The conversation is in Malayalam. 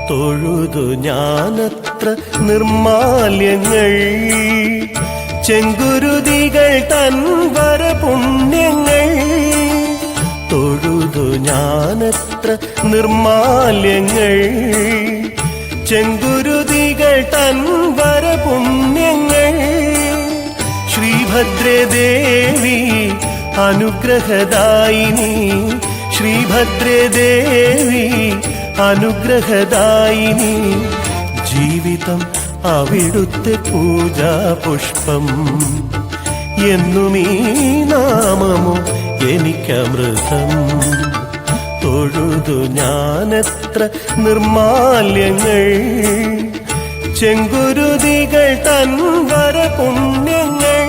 തൊഴുതു ഞാനത്ര നിർമാല്യങ്ങൾ ചെങ്കുരുതികൾ തൻ വരപുണ്യങ്ങൾ. തൊഴുതു ഞാനത്ര നിർമാല്യങ്ങൾ ചെങ്കുരുതികൾ തൻ വരപുണ്യങ്ങൾ. ശ്രീഭദ്രേ ദേവി അനുഗ്രഹദായിനി, ശ്രീഭദ്രേ ദേവി അനുഗ്രഹദായിനി. ജീവിതം അവിടുത്തെ പൂജാപുഷ്പം, എന്നുമീ നാമമോ എനിക്കമൃതം. തൊഴുതു ഞാനെത്ര നിർമാല്യങ്ങൾ ചെങ്കുരുതികൾ തൻ വരപുണ്യങ്ങൾ.